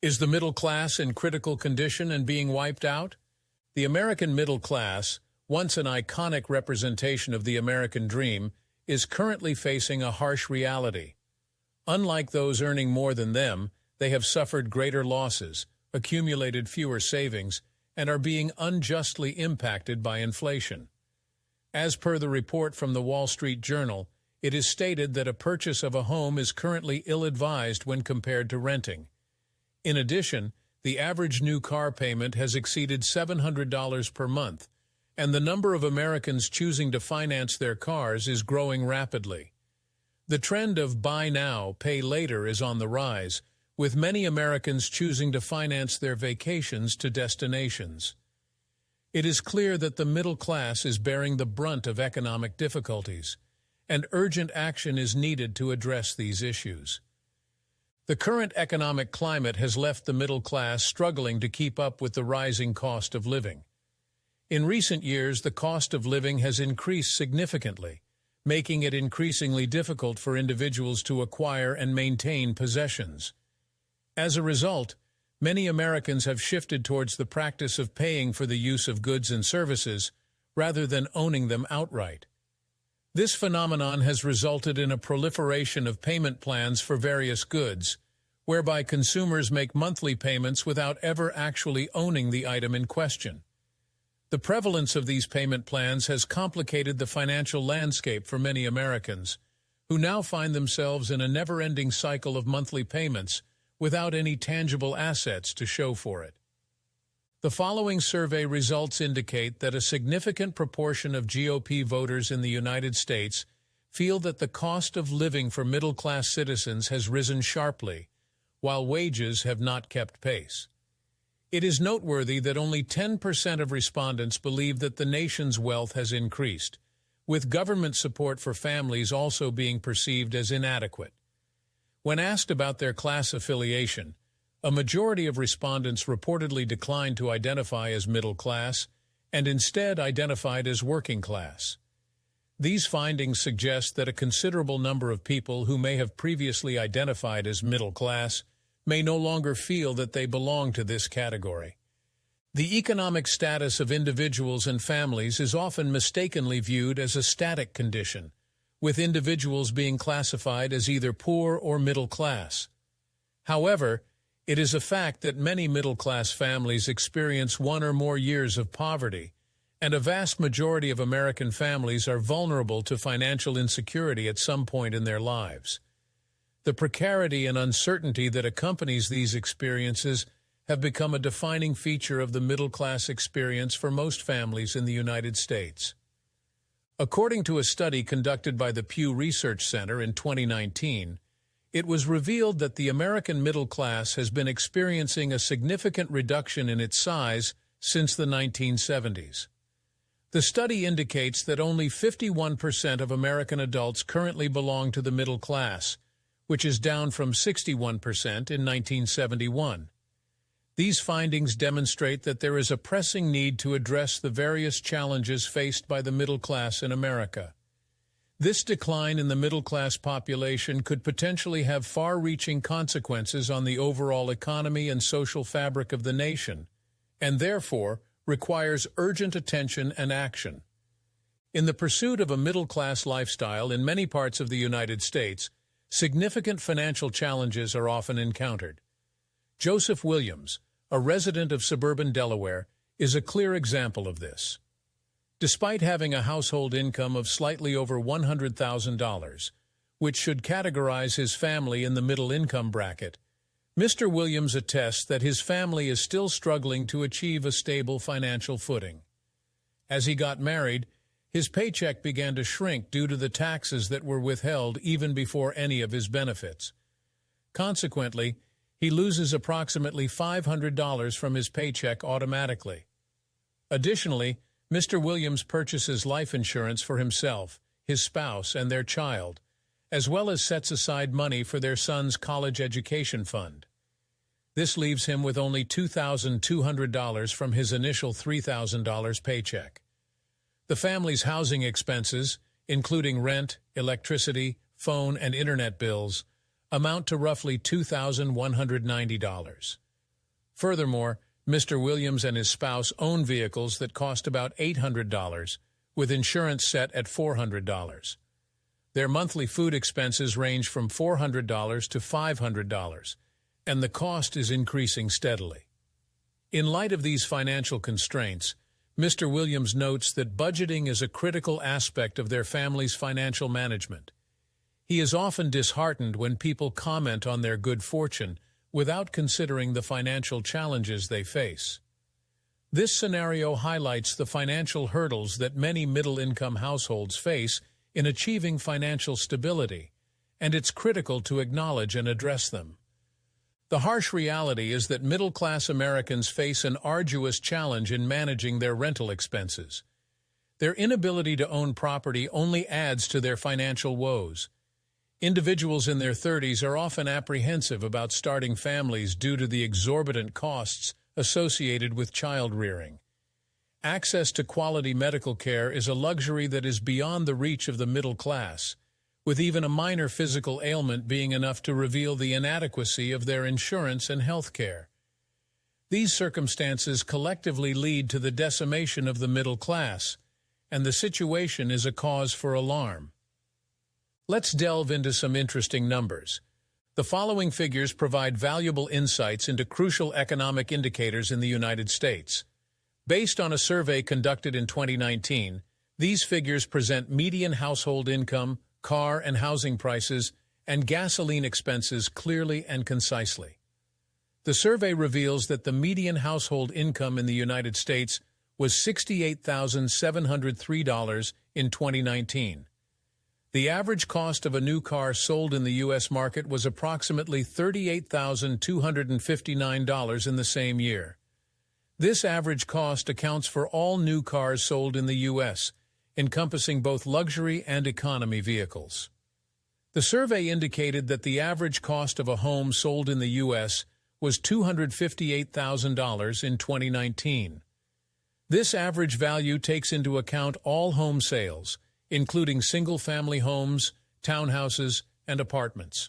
Is the middle class in critical condition and being wiped out? The American middle class, once an iconic representation of the American dream, is currently facing a harsh reality. Unlike those earning more than them, they have suffered greater losses, accumulated fewer savings, and are being unjustly impacted by inflation. As per the report from the Wall Street Journal, it is stated that a purchase of a home is currently ill-advised when compared to renting. In addition, the average new car payment has exceeded $700 per month, and the number of Americans choosing to finance their cars is growing rapidly. The trend of buy now, pay later is on the rise, with many Americans choosing to finance their vacations to destinations. It is clear that the middle class is bearing the brunt of economic difficulties, and urgent action is needed to address these issues. The current economic climate has left the middle class struggling to keep up with the rising cost of living. In recent years, the cost of living has increased significantly, making it increasingly difficult for individuals to acquire and maintain possessions. As a result, many Americans have shifted towards the practice of paying for the use of goods and services rather than owning them outright. This phenomenon has resulted in a proliferation of payment plans for various goods, whereby consumers make monthly payments without ever actually owning the item in question. The prevalence of these payment plans has complicated the financial landscape for many Americans, who now find themselves in a never-ending cycle of monthly payments without any tangible assets to show for it. The following survey results indicate that a significant proportion of GOP voters in the United States feel that the cost of living for middle-class citizens has risen sharply, while wages have not kept pace. It is noteworthy that only 10% of respondents believe that the nation's wealth has increased, with government support for families also being perceived as inadequate. When asked about their class affiliation, a majority of respondents reportedly declined to identify as middle class and instead identified as working class. These findings suggest that a considerable number of people who may have previously identified as middle class may no longer feel that they belong to this category. The economic status of individuals and families is often mistakenly viewed as a static condition, with individuals being classified as either poor or middle class. However, it is a fact that many middle-class families experience one or more years of poverty, and a vast majority of American families are vulnerable to financial insecurity at some point in their lives. The precarity and uncertainty that accompanies these experiences have become a defining feature of the middle-class experience for most families in the United States. According to a study conducted by the Pew Research Center in 2019, it was revealed that the American middle class has been experiencing a significant reduction in its size since the 1970s. The study indicates that only 51% of American adults currently belong to the middle class, which is down from 61% in 1971. These findings demonstrate that there is a pressing need to address the various challenges faced by the middle class in America. This decline in the middle-class population could potentially have far-reaching consequences on the overall economy and social fabric of the nation, and therefore requires urgent attention and action. In the pursuit of a middle-class lifestyle in many parts of the United States, significant financial challenges are often encountered. Joseph Williams, a resident of suburban Delaware, is a clear example of this. Despite having a household income of slightly over $100,000, which should categorize his family in the middle-income bracket, Mr. Williams attests that his family is still struggling to achieve a stable financial footing. As he got married, his paycheck began to shrink due to the taxes that were withheld even before any of his benefits. Consequently, he loses approximately $500 from his paycheck automatically. Additionally, Mr. Williams purchases life insurance for himself, his spouse, and their child, as well as sets aside money for their son's college education fund. This leaves him with only $2,200 from his initial $3,000 paycheck. The family's housing expenses, including rent, electricity, phone, and internet bills, amount to roughly $2,190. Furthermore, Mr. Williams and his spouse own vehicles that cost about $800, with insurance set at $400. Their monthly food expenses range from $400 to $500, and the cost is increasing steadily. In light of these financial constraints, Mr. Williams notes that budgeting is a critical aspect of their family's financial management. He is often disheartened when people comment on their good fortune without considering the financial challenges they face. This scenario highlights the financial hurdles that many middle-income households face in achieving financial stability, and it's critical to acknowledge and address them. The harsh reality is that middle-class Americans face an arduous challenge in managing their rental expenses. Their inability to own property only adds to their financial woes. Individuals in their 30s are often apprehensive about starting families due to the exorbitant costs associated with child rearing. Access to quality medical care is a luxury that is beyond the reach of the middle class, with even a minor physical ailment being enough to reveal the inadequacy of their insurance and health care. These circumstances collectively lead to the decimation of the middle class, and the situation is a cause for alarm. Let's delve into some interesting numbers. The following figures provide valuable insights into crucial economic indicators in the United States. Based on a survey conducted in 2019, these figures present median household income, car and housing prices, and gasoline expenses clearly and concisely. The survey reveals that the median household income in the United States was $68,703 in 2019. The average cost of a new car sold in the U.S. market was approximately $38,259 in the same year. This average cost accounts for all new cars sold in the U.S., encompassing both luxury and economy vehicles. The survey indicated that the average cost of a home sold in the U.S. was $258,000 in 2019. This average value takes into account all home sales, including single-family homes, townhouses, and apartments.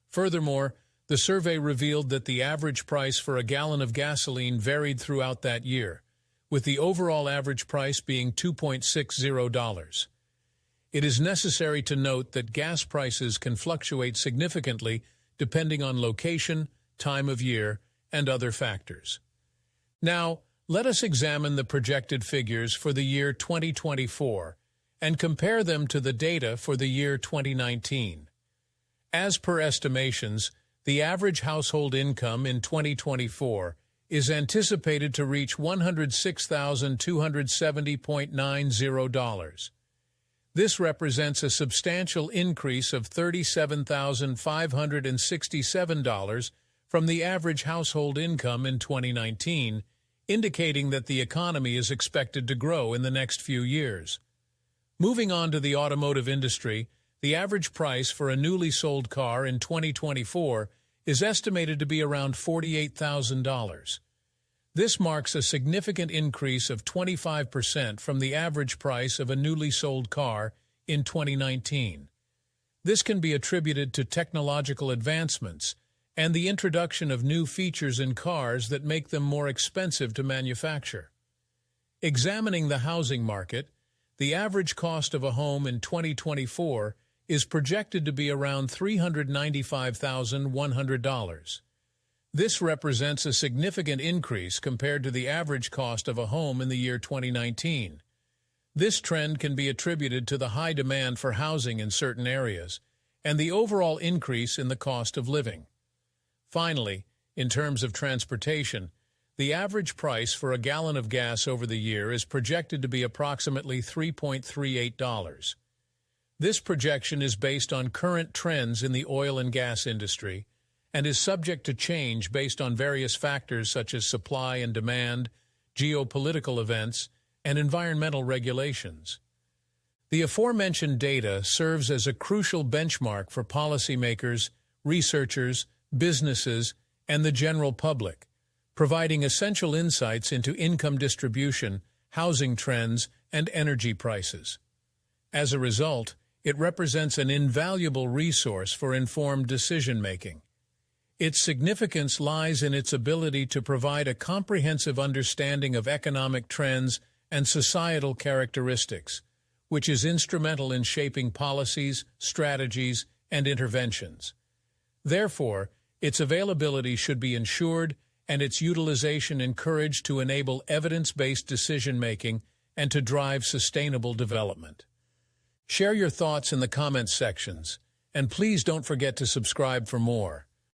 Furthermore, the survey revealed that the average price for a gallon of gasoline varied throughout that year, with the overall average price being $2.60. It is necessary to note that gas prices can fluctuate significantly depending on location, time of year, and other factors. Now, let us examine the projected figures for the year 2024 and compare them to the data for the year 2019. As per estimations, the average household income in 2024 is anticipated to reach $106,270.90. This represents a substantial increase of $37,567 from the average household income in 2019, indicating that the economy is expected to grow in the next few years. Moving on to the automotive industry, the average price for a newly sold car in 2024 is estimated to be around $48,000. This marks a significant increase of 25% from the average price of a newly sold car in 2019. This can be attributed to technological advancements and the introduction of new features in cars that make them more expensive to manufacture. Examining the housing market, the average cost of a home in 2024 is projected to be around $395,100. This represents a significant increase compared to the average cost of a home in the year 2019. This trend can be attributed to the high demand for housing in certain areas and the overall increase in the cost of living. Finally, in terms of transportation, the average price for a gallon of gas over the year is projected to be approximately $3.38. This projection is based on current trends in the oil and gas industry and is subject to change based on various factors such as supply and demand, geopolitical events, and environmental regulations. The aforementioned data serves as a crucial benchmark for policymakers, researchers, businesses, and the general public, providing essential insights into income distribution, housing trends, and energy prices. As a result, it represents an invaluable resource for informed decision-making. Its significance lies in its ability to provide a comprehensive understanding of economic trends and societal characteristics, which is instrumental in shaping policies, strategies, and interventions. Therefore, its availability should be ensured and its utilization encouraged to enable evidence-based decision-making and to drive sustainable development. Share your thoughts in the comments sections, and please don't forget to subscribe for more.